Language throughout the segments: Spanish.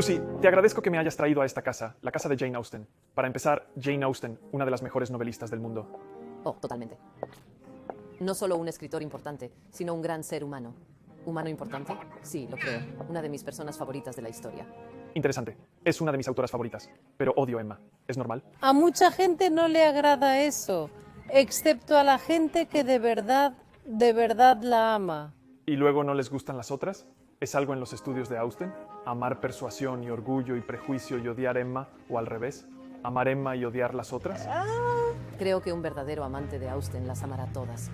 Lucy, te agradezco que me hayas traído a esta casa, la casa de Jane Austen. Para empezar, Jane Austen, una de las mejores novelistas del mundo. Oh, totalmente. No solo un escritor importante, sino un gran ser humano. ¿Humano importante? Sí, lo creo. Una de mis personas favoritas de la historia. Interesante. Es una de mis autoras favoritas, pero odio a Emma. ¿Es normal? A mucha gente no le agrada eso, excepto a la gente que de verdad la ama. ¿Y luego no les gustan las otras? ¿Es algo en los estudios de Austen? ¿Amar persuasión y orgullo y prejuicio y odiar a Emma? ¿O al revés? ¿Amar Emma y odiar las otras? Creo que un verdadero amante de Austen las amará todas.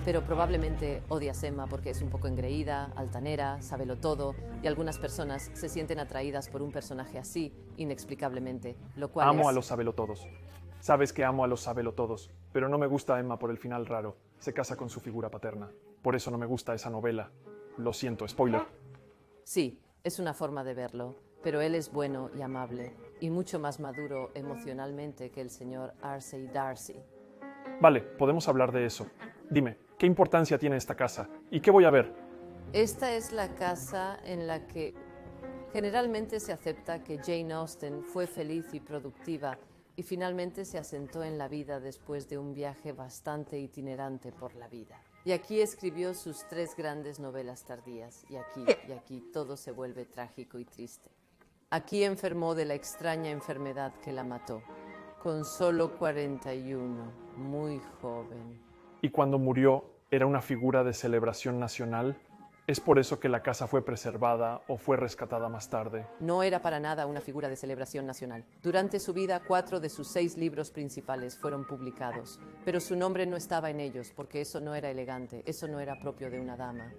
Pero probablemente odias a Emma porque es un poco engreída, altanera, sábelo todo, y algunas personas se sienten atraídas por un personaje así, inexplicablemente, lo cual Amo es... a los sabelotodos. Sabes que amo a los sabelotodos, pero no me gusta Emma por el final raro. Se casa con su figura paterna. Por eso no me gusta esa novela. Lo siento, spoiler. Sí, es una forma de verlo, pero él es bueno y amable, y mucho más maduro emocionalmente que el señor Arcey Darcy. Vale, podemos hablar de eso. Dime, ¿qué importancia tiene esta casa? ¿Y qué voy a ver? Esta es la casa en la que generalmente se acepta que Jane Austen fue feliz y productiva y finalmente se asentó en la vida después de un viaje bastante itinerante por la vida. Y aquí escribió sus 3 grandes novelas tardías, y aquí todo se vuelve trágico y triste. Aquí enfermó de la extraña enfermedad que la mató, con solo 41, muy joven. Y cuando murió, ¿era una figura de celebración nacional? ¿Es por eso que la casa fue preservada o fue rescatada más tarde? No era para nada una figura de celebración nacional. Durante su vida, 4 de sus 6 libros principales fueron publicados, pero su nombre no estaba en ellos porque eso no era elegante, eso no era propio de una dama.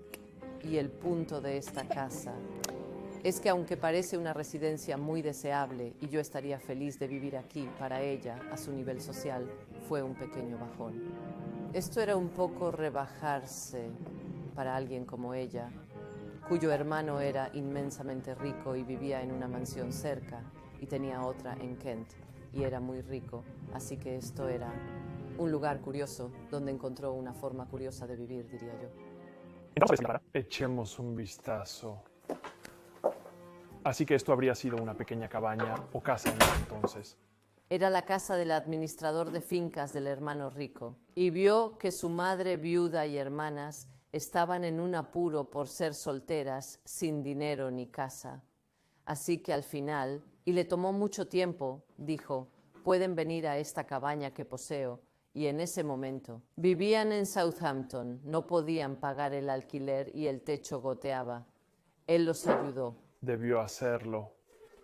Y el punto de esta casa es que aunque parece una residencia muy deseable y yo estaría feliz de vivir aquí, para ella, a su nivel social, fue un pequeño bajón. Esto era un poco rebajarse para alguien como ella, cuyo hermano era inmensamente rico y vivía en una mansión cerca, y tenía otra en Kent, y era muy rico, así que esto era un lugar curioso, donde encontró una forma curiosa de vivir, diría yo. Entonces, echemos un vistazo. Así que esto habría sido una pequeña cabaña o casa en ese entonces. Era la casa del administrador de fincas del hermano rico, y vio que su madre viuda y hermanas estaban en un apuro por ser solteras, sin dinero ni casa. Así que al final, y le tomó mucho tiempo, dijo, pueden venir a esta cabaña que poseo, y en ese momento vivían en Southampton, no podían pagar el alquiler y el techo goteaba. Él los ayudó. Debió hacerlo.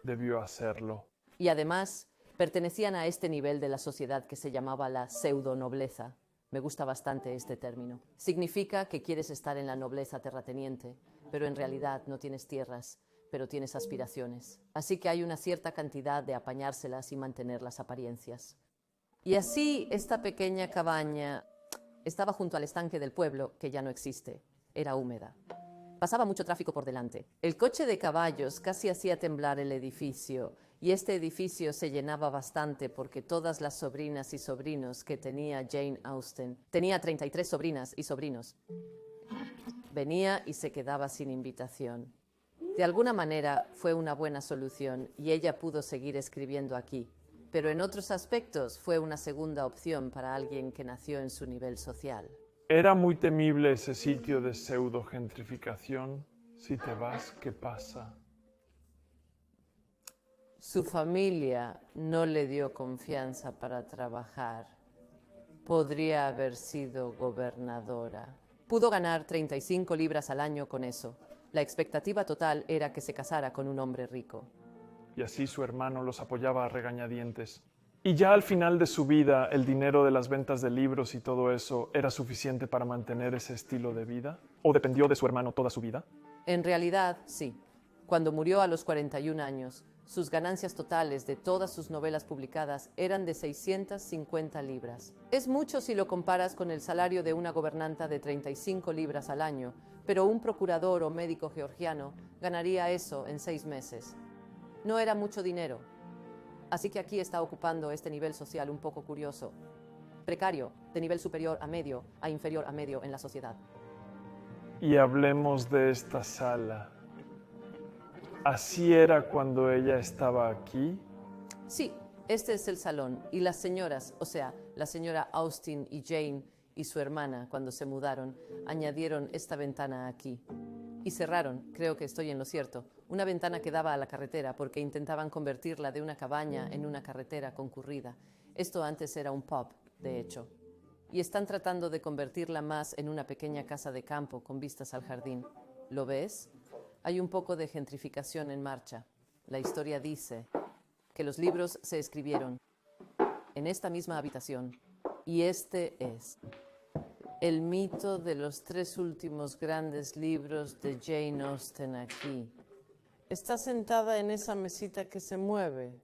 Debió hacerlo. Y además pertenecían a este nivel de la sociedad que se llamaba la pseudonobleza. Me gusta bastante este término. Significa que quieres estar en la nobleza terrateniente, pero en realidad no tienes tierras, pero tienes aspiraciones. Así que hay una cierta cantidad de apañárselas y mantener las apariencias. Y así esta pequeña cabaña estaba junto al estanque del pueblo, que ya no existe. Era húmeda. Pasaba mucho tráfico por delante. El coche de caballos casi hacía temblar el edificio, y este edificio se llenaba bastante porque todas las sobrinas y sobrinos que tenía Jane Austen, tenía 33 sobrinas y sobrinos, venía y se quedaba sin invitación. De alguna manera fue una buena solución y ella pudo seguir escribiendo aquí, pero en otros aspectos fue una segunda opción para alguien que nació en su nivel social. Era muy temible ese sitio de pseudo-gentrificación. Si te vas, ¿qué pasa? Su familia no le dio confianza para trabajar. Podría haber sido gobernadora. Pudo ganar 35 libras al año con eso. La expectativa total era que se casara con un hombre rico. Y así su hermano los apoyaba a regañadientes. Y ya al final de su vida, el dinero de las ventas de libros y todo eso era suficiente para mantener ese estilo de vida. ¿O dependió de su hermano toda su vida? En realidad, sí. Cuando murió a los 41 años, sus ganancias totales de todas sus novelas publicadas eran de 650 libras. Es mucho si lo comparas con el salario de una gobernanta de 35 libras al año, pero un procurador o médico georgiano ganaría eso en 6 meses. No era mucho dinero. Así que aquí está ocupando este nivel social un poco curioso. Precario, de nivel superior a medio, a inferior a medio en la sociedad. Y hablemos de esta sala. ¿Así era cuando ella estaba aquí? Sí, este es el salón. Y las señoras, o sea, la señora Austen y Jane y su hermana, cuando se mudaron, añadieron esta ventana aquí. Y cerraron, creo que estoy en lo cierto, una ventana que daba a la carretera porque intentaban convertirla de una cabaña en una carretera concurrida. Esto antes era un pub, de hecho. Y están tratando de convertirla más en una pequeña casa de campo con vistas al jardín. ¿Lo ves? Hay un poco de gentrificación en marcha. La historia dice que los libros se escribieron en esta misma habitación. Y este es el mito de los 3 últimos grandes libros de Jane Austen aquí. Está sentada en esa mesita que se mueve.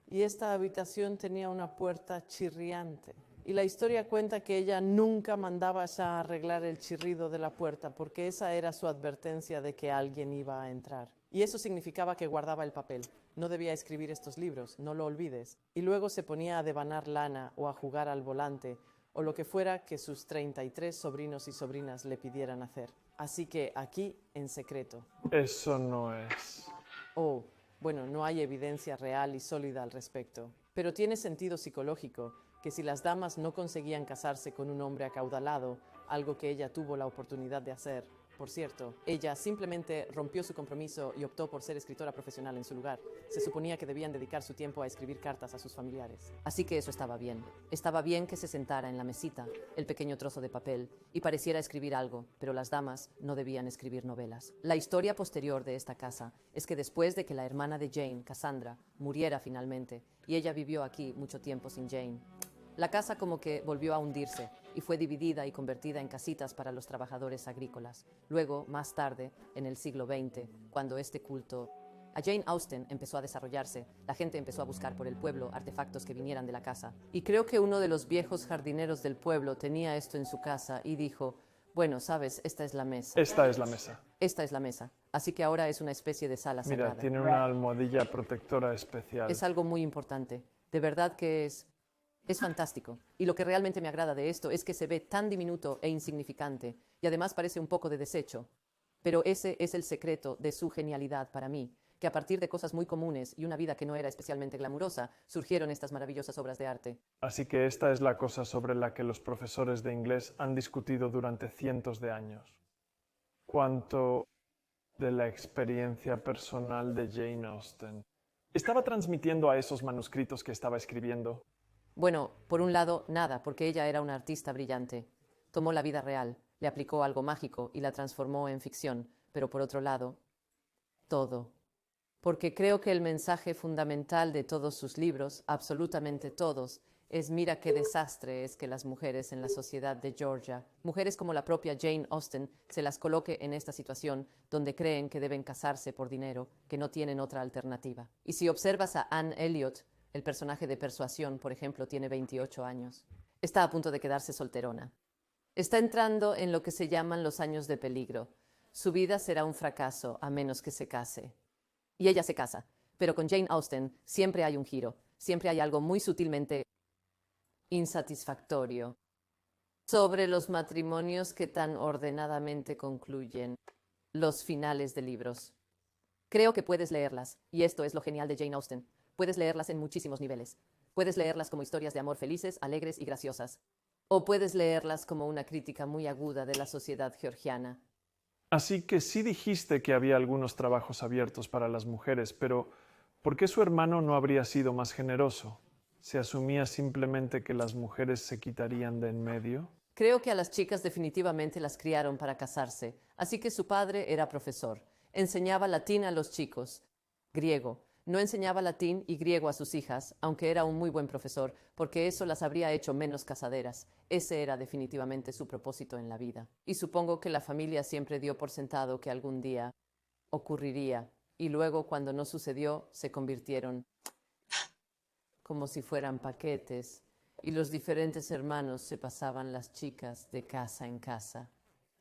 Y esta habitación tenía una puerta chirriante. Y la historia cuenta que ella nunca mandaba ya arreglar el chirrido de la puerta porque esa era su advertencia de que alguien iba a entrar. Y eso significaba que guardaba el papel. No debía escribir estos libros, no lo olvides. Y luego se ponía a devanar lana o a jugar al volante o lo que fuera que sus 33 sobrinos y sobrinas le pidieran hacer. Así que aquí, en secreto. Eso no es. Oh, bueno, no hay evidencia real y sólida al respecto. Pero tiene sentido psicológico que si las damas no conseguían casarse con un hombre acaudalado, algo que ella tuvo la oportunidad de hacer, por cierto, ella simplemente rompió su compromiso y optó por ser escritora profesional en su lugar. Se suponía que debían dedicar su tiempo a escribir cartas a sus familiares. Así que eso estaba bien. Estaba bien que se sentara en la mesita, el pequeño trozo de papel, y pareciera escribir algo, pero las damas no debían escribir novelas. La historia posterior de esta casa es que después de que la hermana de Jane, Cassandra, muriera finalmente, y ella vivió aquí mucho tiempo sin Jane, la casa como que volvió a hundirse y fue dividida y convertida en casitas para los trabajadores agrícolas. Luego, más tarde, en el siglo XX, cuando este culto a Jane Austen empezó a desarrollarse, la gente empezó a buscar por el pueblo artefactos que vinieran de la casa. Y creo que uno de los viejos jardineros del pueblo tenía esto en su casa y dijo, bueno, sabes, esta es la mesa. Esta es la mesa. Esta es la mesa. Así que ahora es una especie de sala Mira, sagrada. tiene una almohadilla protectora especial. Es algo muy importante. De verdad que es fantástico. Y lo que realmente me agrada de esto es que se ve tan diminuto e insignificante y además parece un poco de desecho. Pero ese es el secreto de su genialidad para mí, que a partir de cosas muy comunes y una vida que no era especialmente glamurosa, surgieron estas maravillosas obras de arte. Así que esta es la cosa sobre la que los profesores de inglés han discutido durante cientos de años. ¿Cuánto de la experiencia personal de Jane Austen estaba transmitiendo a esos manuscritos que estaba escribiendo? Bueno, por un lado, nada, porque ella era una artista brillante. Tomó la vida real, le aplicó algo mágico y la transformó en ficción. Pero por otro lado, todo. Porque creo que el mensaje fundamental de todos sus libros, absolutamente todos, es mira qué desastre es que las mujeres en la sociedad de Georgia, mujeres como la propia Jane Austen, se las coloque en esta situación donde creen que deben casarse por dinero, que no tienen otra alternativa. Y si observas a Anne Elliot, el personaje de Persuasión, por ejemplo, tiene 28 años. Está a punto de quedarse solterona. Está entrando en lo que se llaman los años de peligro. Su vida será un fracaso a menos que se case. Y ella se casa. Pero con Jane Austen siempre hay un giro. Siempre hay algo muy sutilmente insatisfactorio sobre los matrimonios que tan ordenadamente concluyen los finales de libros. Creo que puedes leerlas, y esto es lo genial de Jane Austen. Puedes leerlas en muchísimos niveles. Puedes leerlas como historias de amor felices, alegres y graciosas. O puedes leerlas como una crítica muy aguda de la sociedad georgiana. Así que sí dijiste que había algunos trabajos abiertos para las mujeres, pero ¿por qué su hermano no habría sido más generoso? ¿Se asumía simplemente que las mujeres se quitarían de en medio? Creo que a las chicas definitivamente las criaron para casarse, así que su padre era profesor. Enseñaba latín a los chicos, griego. No enseñaba latín y griego a sus hijas, aunque era un muy buen profesor, porque eso las habría hecho menos casaderas. Ese era definitivamente su propósito en la vida. Y supongo que la familia siempre dio por sentado que algún día ocurriría, y luego cuando no sucedió, se convirtieron como si fueran paquetes, y los diferentes hermanos se pasaban las chicas de casa en casa.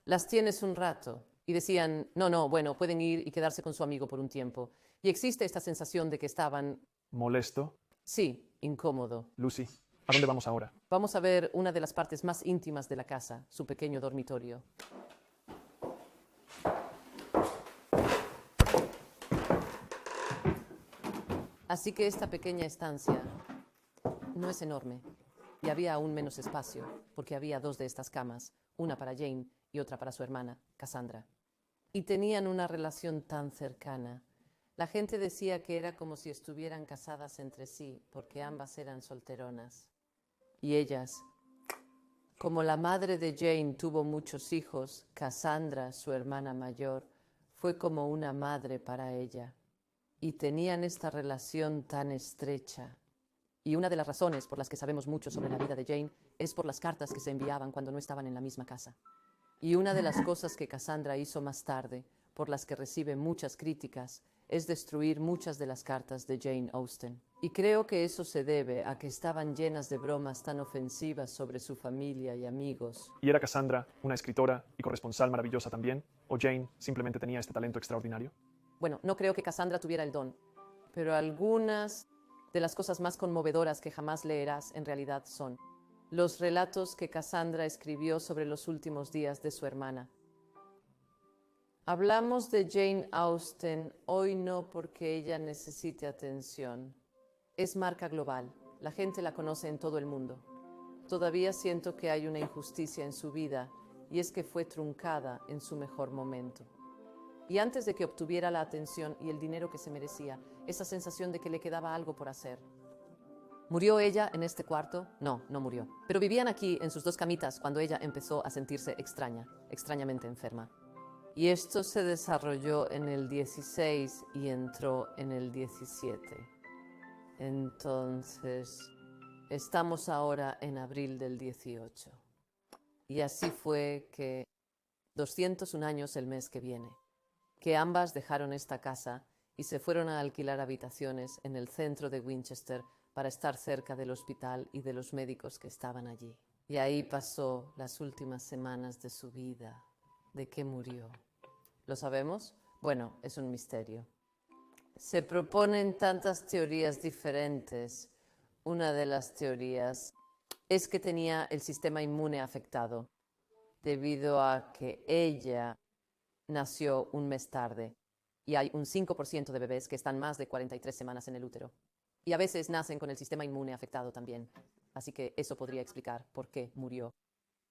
Las tienes un rato, y decían, no, bueno, pueden ir y quedarse con su amigo por un tiempo. Y existe esta sensación de que estaban... ¿Molesto? Sí, incómodo. Lucy, ¿a dónde vamos ahora? Vamos a ver una de las partes más íntimas de la casa, su pequeño dormitorio. Así que esta pequeña estancia no es enorme y había aún menos espacio porque había 2 de estas camas, una para Jane y otra para su hermana, Cassandra. Y tenían una relación tan cercana. La gente decía que era como si estuvieran casadas entre sí porque ambas eran solteronas. Y ellas, como la madre de Jane tuvo muchos hijos, Cassandra, su hermana mayor, fue como una madre para ella. Y tenían esta relación tan estrecha. Y una de las razones por las que sabemos mucho sobre la vida de Jane es por las cartas que se enviaban cuando no estaban en la misma casa. Y una de las cosas que Cassandra hizo más tarde, por las que recibe muchas críticas, es destruir muchas de las cartas de Jane Austen. Y creo que eso se debe a que estaban llenas de bromas tan ofensivas sobre su familia y amigos. ¿Y era Cassandra una escritora y corresponsal maravillosa también? ¿O Jane simplemente tenía este talento extraordinario? Bueno, no creo que Cassandra tuviera el don, pero algunas de las cosas más conmovedoras que jamás leerás en realidad son los relatos que Cassandra escribió sobre los últimos días de su hermana. Hablamos de Jane Austen hoy no porque ella necesite atención. Es marca global. La gente la conoce en todo el mundo. Todavía siento que hay una injusticia en su vida y es que fue truncada en su mejor momento. Y antes de que obtuviera la atención y el dinero que se merecía, esa sensación de que le quedaba algo por hacer. ¿Murió ella en este cuarto? No, no murió. Pero vivían aquí en sus 2 camitas cuando ella empezó a sentirse extrañamente enferma. Y esto se desarrolló en el 16 y entró en el 17. Entonces, estamos ahora en abril del 18. Y así fue que 201 años el mes que viene, que ambas dejaron esta casa y se fueron a alquilar habitaciones en el centro de Winchester para estar cerca del hospital y de los médicos que estaban allí. Y ahí pasó las últimas semanas de su vida. ¿De qué murió? ¿Lo sabemos? Bueno, es un misterio. Se proponen tantas teorías diferentes. Una de las teorías es que tenía el sistema inmune afectado debido a que ella nació un mes tarde y hay un 5% de bebés que están más de 43 semanas en el útero. Y a veces nacen con el sistema inmune afectado también. Así que eso podría explicar por qué murió,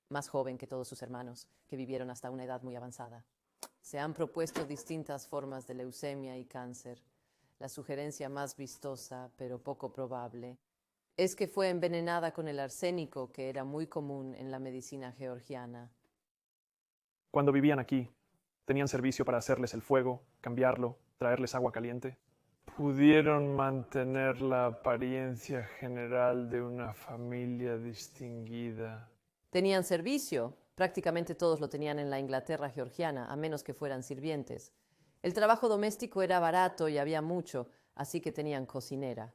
más joven que todos sus hermanos, que vivieron hasta una edad muy avanzada. Se han propuesto distintas formas de leucemia y cáncer. La sugerencia más vistosa, pero poco probable, es que fue envenenada con el arsénico que era muy común en la medicina georgiana. Cuando vivían aquí, ¿tenían servicio para hacerles el fuego, cambiarlo, traerles agua caliente? ¿Pudieron mantener la apariencia general de una familia distinguida? Tenían servicio. Prácticamente todos lo tenían en la Inglaterra georgiana, a menos que fueran sirvientes. El trabajo doméstico era barato y había mucho, así que tenían cocinera.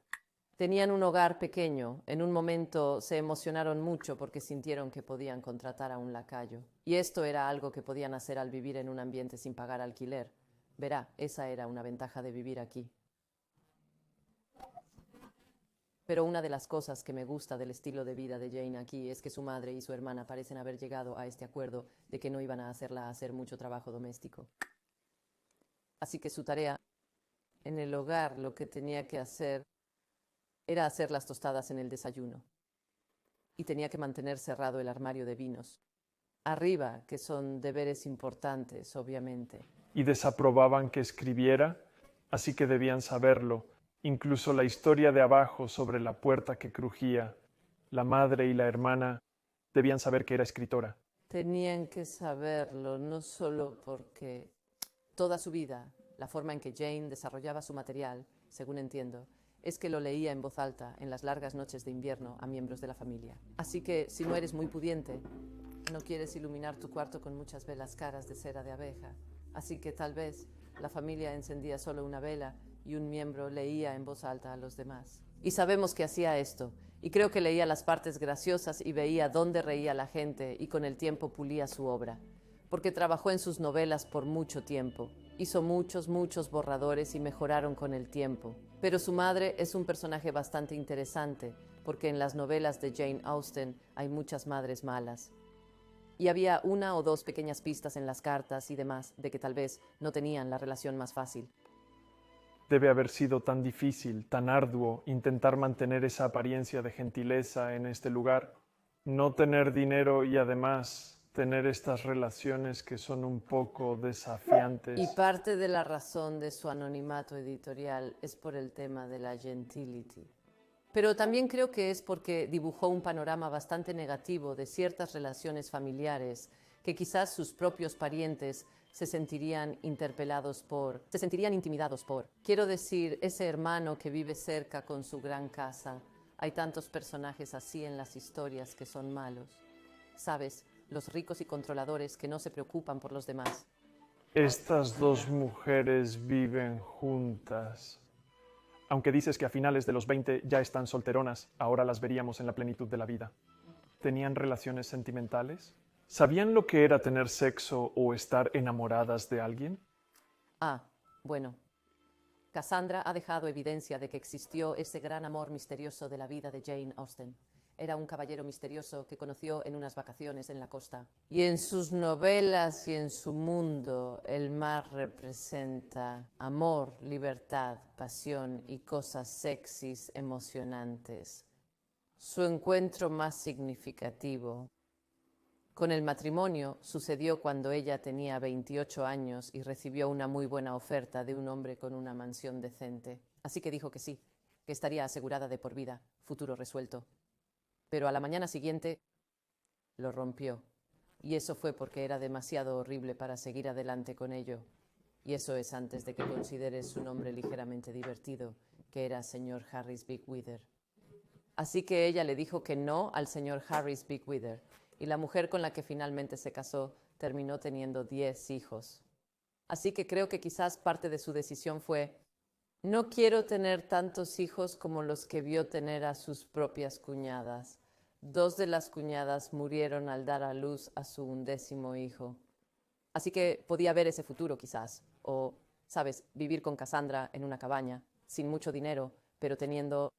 Tenían un hogar pequeño. En un momento se emocionaron mucho porque sintieron que podían contratar a un lacayo. Y esto era algo que podían hacer al vivir en un ambiente sin pagar alquiler. Verá, esa era una ventaja de vivir aquí. Pero una de las cosas que me gusta del estilo de vida de Jane aquí es que su madre y su hermana parecen haber llegado a este acuerdo de que no iban a hacerla hacer mucho trabajo doméstico. Así que su tarea en el hogar, lo que tenía que hacer era hacer las tostadas en el desayuno. Y tenía que mantener cerrado el armario de vinos. Arriba, que son deberes importantes, obviamente. Y desaprobaban que escribiera, así que debían saberlo. Incluso la historia de abajo sobre la puerta que crujía. La madre y la hermana debían saber que era escritora. Tenían que saberlo, no solo porque toda su vida, la forma en que Jane desarrollaba su material, según entiendo, es que lo leía en voz alta en las largas noches de invierno a miembros de la familia. Así que si no eres muy pudiente, no quieres iluminar tu cuarto con muchas velas caras de cera de abeja. Así que tal vez la familia encendía solo una vela y un miembro leía en voz alta a los demás. Y sabemos que hacía esto, y creo que leía las partes graciosas y veía dónde reía la gente y con el tiempo pulía su obra, porque trabajó en sus novelas por mucho tiempo. Hizo muchos borradores y mejoraron con el tiempo. Pero su madre es un personaje bastante interesante, porque en las novelas de Jane Austen hay muchas madres malas. Y había 1 o 2 pequeñas pistas en las cartas y demás de que tal vez no tenían la relación más fácil. Debe haber sido tan difícil, tan arduo intentar mantener esa apariencia de gentileza en este lugar, no tener dinero y además tener estas relaciones que son un poco desafiantes. Y parte de la razón de su anonimato editorial es por el tema de la gentility. Pero también creo que es porque dibujó un panorama bastante negativo de ciertas relaciones familiares que quizás sus propios parientes se sentirían intimidados por. Quiero decir, ese hermano que vive cerca con su gran casa. Hay tantos personajes así en las historias que son malos. ¿Sabes? Los ricos y controladores que no se preocupan por los demás. Estas dos mujeres viven juntas. Aunque dices que a finales de los 20 ya están solteronas, ahora las veríamos en la plenitud de la vida. ¿Tenían relaciones sentimentales? ¿Sabían lo que era tener sexo o estar enamoradas de alguien? Bueno. Cassandra ha dejado evidencia de que existió ese gran amor misterioso de la vida de Jane Austen. Era un caballero misterioso que conoció en unas vacaciones en la costa. Y en sus novelas y en su mundo, el mar representa amor, libertad, pasión y cosas sexys, emocionantes. Su encuentro más significativo con el matrimonio sucedió cuando ella tenía 28 años y recibió una muy buena oferta de un hombre con una mansión decente. Así que dijo que sí, que estaría asegurada de por vida, futuro resuelto. Pero a la mañana siguiente lo rompió. Y eso fue porque era demasiado horrible para seguir adelante con ello. Y eso es antes de que consideres su nombre ligeramente divertido, que era señor Harris Bigwither. Así que ella le dijo que no al señor Harris Bigwither. Y la mujer con la que finalmente se casó terminó teniendo 10 hijos. Así que creo que quizás parte de su decisión fue: no quiero tener tantos hijos como los que vio tener a sus propias cuñadas. 2 de las cuñadas murieron al dar a luz a su 11º hijo. Así que podía ver ese futuro quizás. O, sabes, vivir con Cassandra en una cabaña, sin mucho dinero, pero teniendo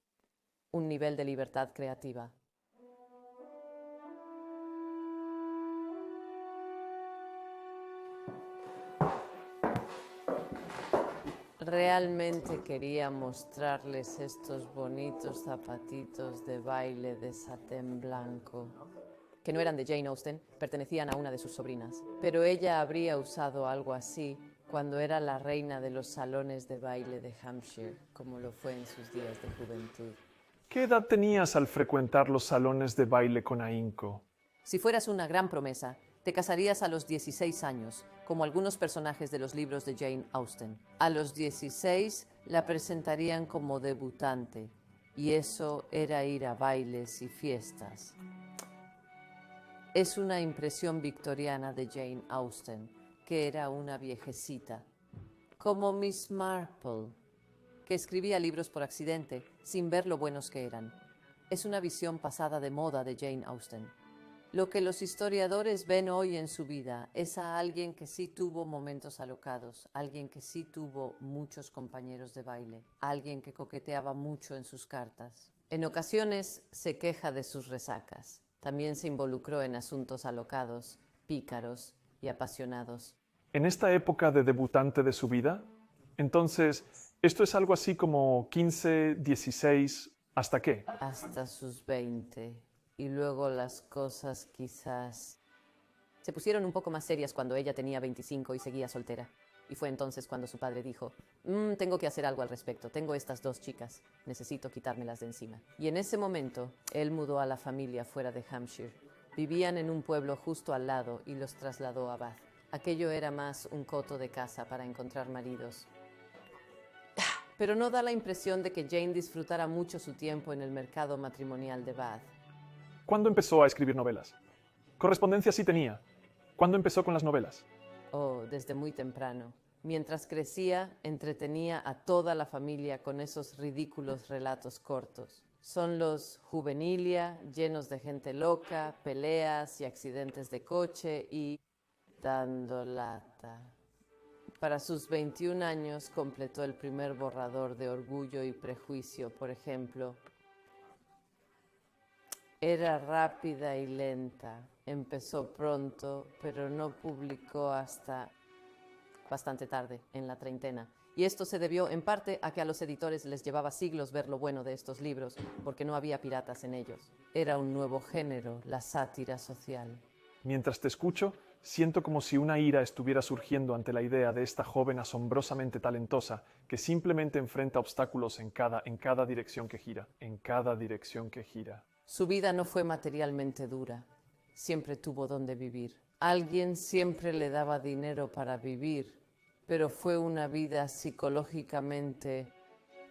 un nivel de libertad creativa. Realmente quería mostrarles estos bonitos zapatitos de baile de satén blanco, que no eran de Jane Austen, pertenecían a una de sus sobrinas. Pero ella habría usado algo así cuando era la reina de los salones de baile de Hampshire, como lo fue en sus días de juventud. ¿Qué edad tenías al frecuentar los salones de baile con ahínco? Si fueras una gran promesa, te casarías a los 16 años, como algunos personajes de los libros de Jane Austen. A los 16 la presentarían como debutante, y eso era ir a bailes y fiestas. Es una impresión victoriana de Jane Austen, que era una viejecita, como Miss Marple, que escribía libros por accidente, sin ver lo buenos que eran. Es una visión pasada de moda de Jane Austen. Lo que los historiadores ven hoy en su vida es a alguien que sí tuvo momentos alocados, alguien que sí tuvo muchos compañeros de baile, alguien que coqueteaba mucho en sus cartas. En ocasiones se queja de sus resacas. También se involucró en asuntos alocados, pícaros y apasionados. ¿En esta época de debutante de su vida? Entonces, ¿esto es algo así como 15, 16, ¿hasta qué? Hasta sus 20. Y luego las cosas quizás se pusieron un poco más serias cuando ella tenía 25 y seguía soltera. Y fue entonces cuando su padre dijo: tengo que hacer algo al respecto, tengo estas 2 chicas, necesito quitármelas de encima. Y en ese momento, él mudó a la familia fuera de Hampshire. Vivían en un pueblo justo al lado y los trasladó a Bath. Aquello era más un coto de casa para encontrar maridos. Pero no da la impresión de que Jane disfrutara mucho su tiempo en el mercado matrimonial de Bath. ¿Cuándo empezó a escribir novelas? Correspondencia sí tenía. ¿Cuándo empezó con las novelas? Desde muy temprano. Mientras crecía, entretenía a toda la familia con esos ridículos relatos cortos. Son los juvenilia, llenos de gente loca, peleas y accidentes de coche y dando lata. Para sus 21 años completó el primer borrador de Orgullo y Prejuicio, por ejemplo. Era rápida y lenta. Empezó pronto, pero no publicó hasta bastante tarde, en la treintena. Y esto se debió en parte a que a los editores les llevaba siglos ver lo bueno de estos libros, porque no había piratas en ellos. Era un nuevo género, la sátira social. Mientras te escucho, siento como si una ira estuviera surgiendo ante la idea de esta joven asombrosamente talentosa que simplemente enfrenta obstáculos en cada dirección que gira, en cada dirección que gira. Su vida no fue materialmente dura. Siempre tuvo donde vivir. Alguien siempre le daba dinero para vivir, pero fue una vida psicológicamente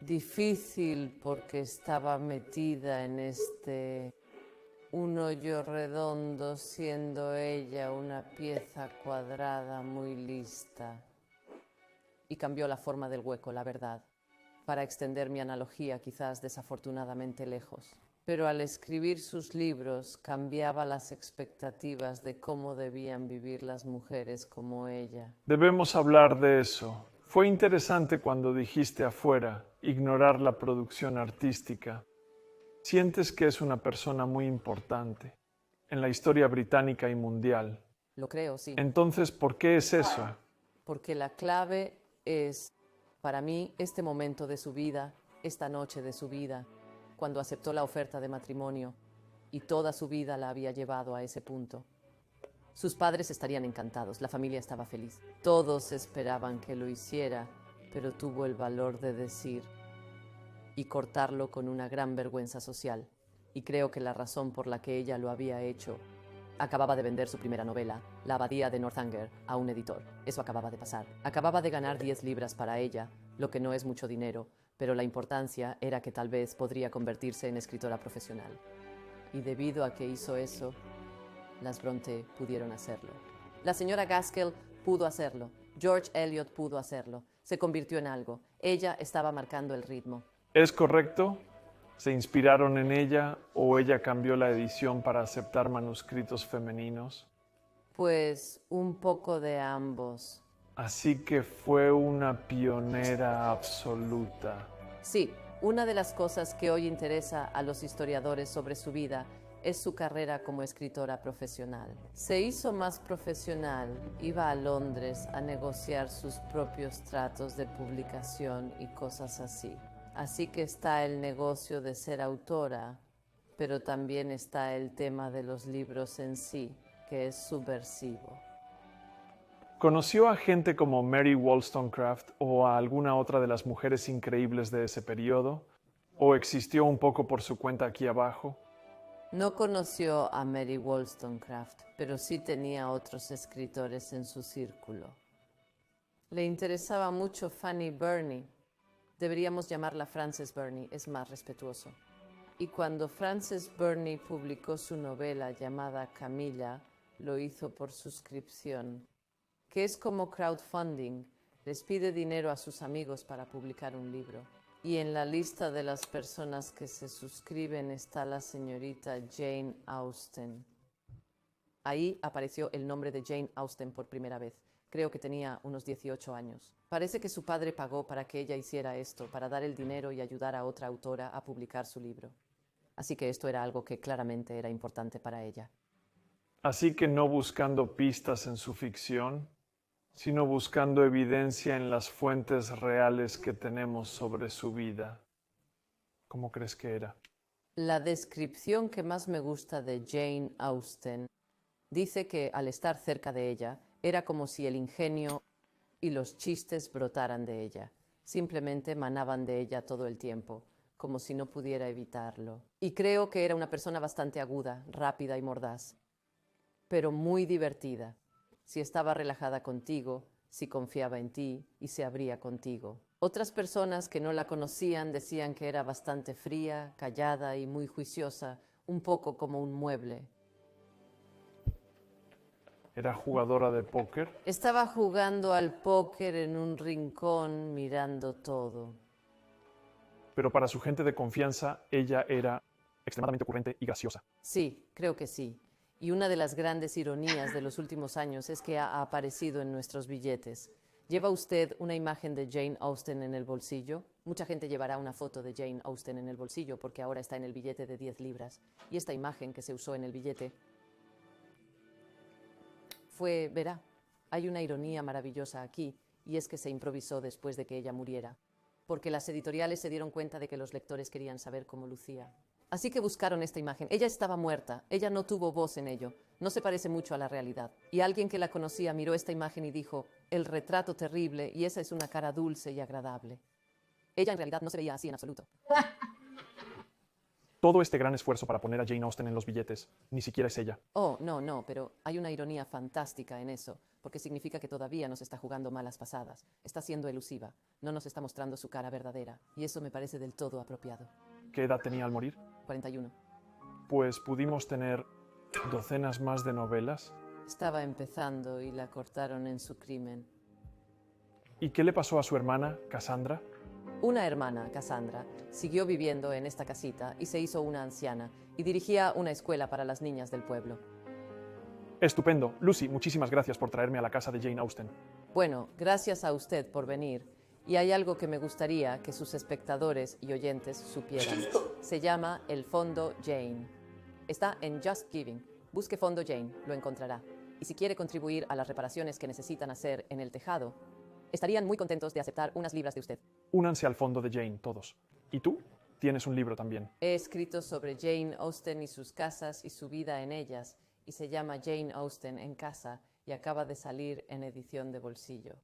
difícil porque estaba metida en un hoyo redondo, siendo ella una pieza cuadrada muy lista. Y cambió la forma del hueco, la verdad, para extender mi analogía quizás desafortunadamente lejos. Pero al escribir sus libros cambiaba las expectativas de cómo debían vivir las mujeres como ella. Debemos hablar de eso. Fue interesante cuando dijiste afuera, ignorar la producción artística. Sientes que es una persona muy importante en la historia británica y mundial. Lo creo, sí. Entonces, ¿por qué es eso? Porque la clave es, para mí, este momento de su vida, esta noche de su vida, cuando aceptó la oferta de matrimonio y toda su vida la había llevado a ese punto. Sus padres estarían encantados, la familia estaba feliz. Todos esperaban que lo hiciera, pero tuvo el valor de decir y cortarlo con una gran vergüenza social. Y creo que la razón por la que ella lo había hecho, acababa de vender su primera novela, La abadía de Northanger, a un editor. Eso acababa de pasar. Acababa de ganar 10 libras para ella, lo que no es mucho dinero, pero la importancia era que tal vez podría convertirse en escritora profesional. Y debido a que hizo eso, las Bronte pudieron hacerlo. La señora Gaskell pudo hacerlo. George Eliot pudo hacerlo. Se convirtió en algo. Ella estaba marcando el ritmo. ¿Es correcto? ¿Se inspiraron en ella o ella cambió la edición para aceptar manuscritos femeninos? Pues un poco de ambos. Así que fue una pionera absoluta. Sí, una de las cosas que hoy interesa a los historiadores sobre su vida es su carrera como escritora profesional. Se hizo más profesional, iba a Londres a negociar sus propios tratos de publicación y cosas así. Así que está el negocio de ser autora, pero también está el tema de los libros en sí, que es subversivo. ¿Conoció a gente como Mary Wollstonecraft o a alguna otra de las mujeres increíbles de ese periodo? ¿O existió un poco por su cuenta aquí abajo? No conoció a Mary Wollstonecraft, pero sí tenía otros escritores en su círculo. Le interesaba mucho Fanny Burney. Deberíamos llamarla Frances Burney, es más respetuoso. Y cuando Frances Burney publicó su novela llamada Camilla, lo hizo por suscripción, que es como crowdfunding, les pide dinero a sus amigos para publicar un libro. Y en la lista de las personas que se suscriben está la señorita Jane Austen. Ahí apareció el nombre de Jane Austen por primera vez. Creo que tenía unos 18 años. Parece que su padre pagó para que ella hiciera esto, para dar el dinero y ayudar a otra autora a publicar su libro. Así que esto era algo que claramente era importante para ella. Así que no buscando pistas en su ficción, sino buscando evidencia en las fuentes reales que tenemos sobre su vida. ¿Cómo crees que era? La descripción que más me gusta de Jane Austen dice que al estar cerca de ella, era como si el ingenio y los chistes brotaran de ella. Simplemente manaban de ella todo el tiempo, como si no pudiera evitarlo. Y creo que era una persona bastante aguda, rápida y mordaz, pero muy divertida. Si estaba relajada contigo, si confiaba en ti y se abría contigo. Otras personas que no la conocían decían que era bastante fría, callada y muy juiciosa, un poco como un mueble. ¿Era jugadora de póker? Estaba jugando al póker en un rincón mirando todo. Pero para su gente de confianza, ella era extremadamente ocurrente y graciosa. Sí, creo que sí. Y una de las grandes ironías de los últimos años es que ha aparecido en nuestros billetes. ¿Lleva usted una imagen de Jane Austen en el bolsillo? Mucha gente llevará una foto de Jane Austen en el bolsillo porque ahora está en el billete de 10 libras. Y esta imagen que se usó en el billete verá, hay una ironía maravillosa aquí, y es que se improvisó después de que ella muriera, porque las editoriales se dieron cuenta de que los lectores querían saber cómo lucía. Así que buscaron esta imagen. Ella estaba muerta, ella no tuvo voz en ello, no se parece mucho a la realidad. Y alguien que la conocía miró esta imagen y dijo, el retrato terrible, y esa es una cara dulce y agradable. Ella en realidad no se veía así en absoluto. Todo este gran esfuerzo para poner a Jane Austen en los billetes, ni siquiera es ella. Oh, no, pero hay una ironía fantástica en eso, porque significa que todavía nos está jugando malas pasadas, está siendo elusiva, no nos está mostrando su cara verdadera, y eso me parece del todo apropiado. ¿Qué edad tenía al morir? 41. Pues pudimos tener docenas más de novelas. Estaba empezando y la cortaron en su crimen. ¿Y qué le pasó a su hermana, Cassandra? Una hermana, Cassandra, siguió viviendo en esta casita y se hizo una anciana y dirigía una escuela para las niñas del pueblo. Estupendo. Lucy, muchísimas gracias por traerme a la casa de Jane Austen. Bueno, gracias a usted por venir. Y hay algo que me gustaría que sus espectadores y oyentes supieran. Se llama el Fondo Jane. Está en Just Giving. Busque Fondo Jane, lo encontrará. Y si quiere contribuir a las reparaciones que necesitan hacer en el tejado, estarían muy contentos de aceptar unas libras de usted. Únanse al fondo de Jane, todos. ¿Y tú? Tienes un libro también. He escrito sobre Jane Austen y sus casas y su vida en ellas, y se llama Jane Austen en casa y acaba de salir en edición de bolsillo.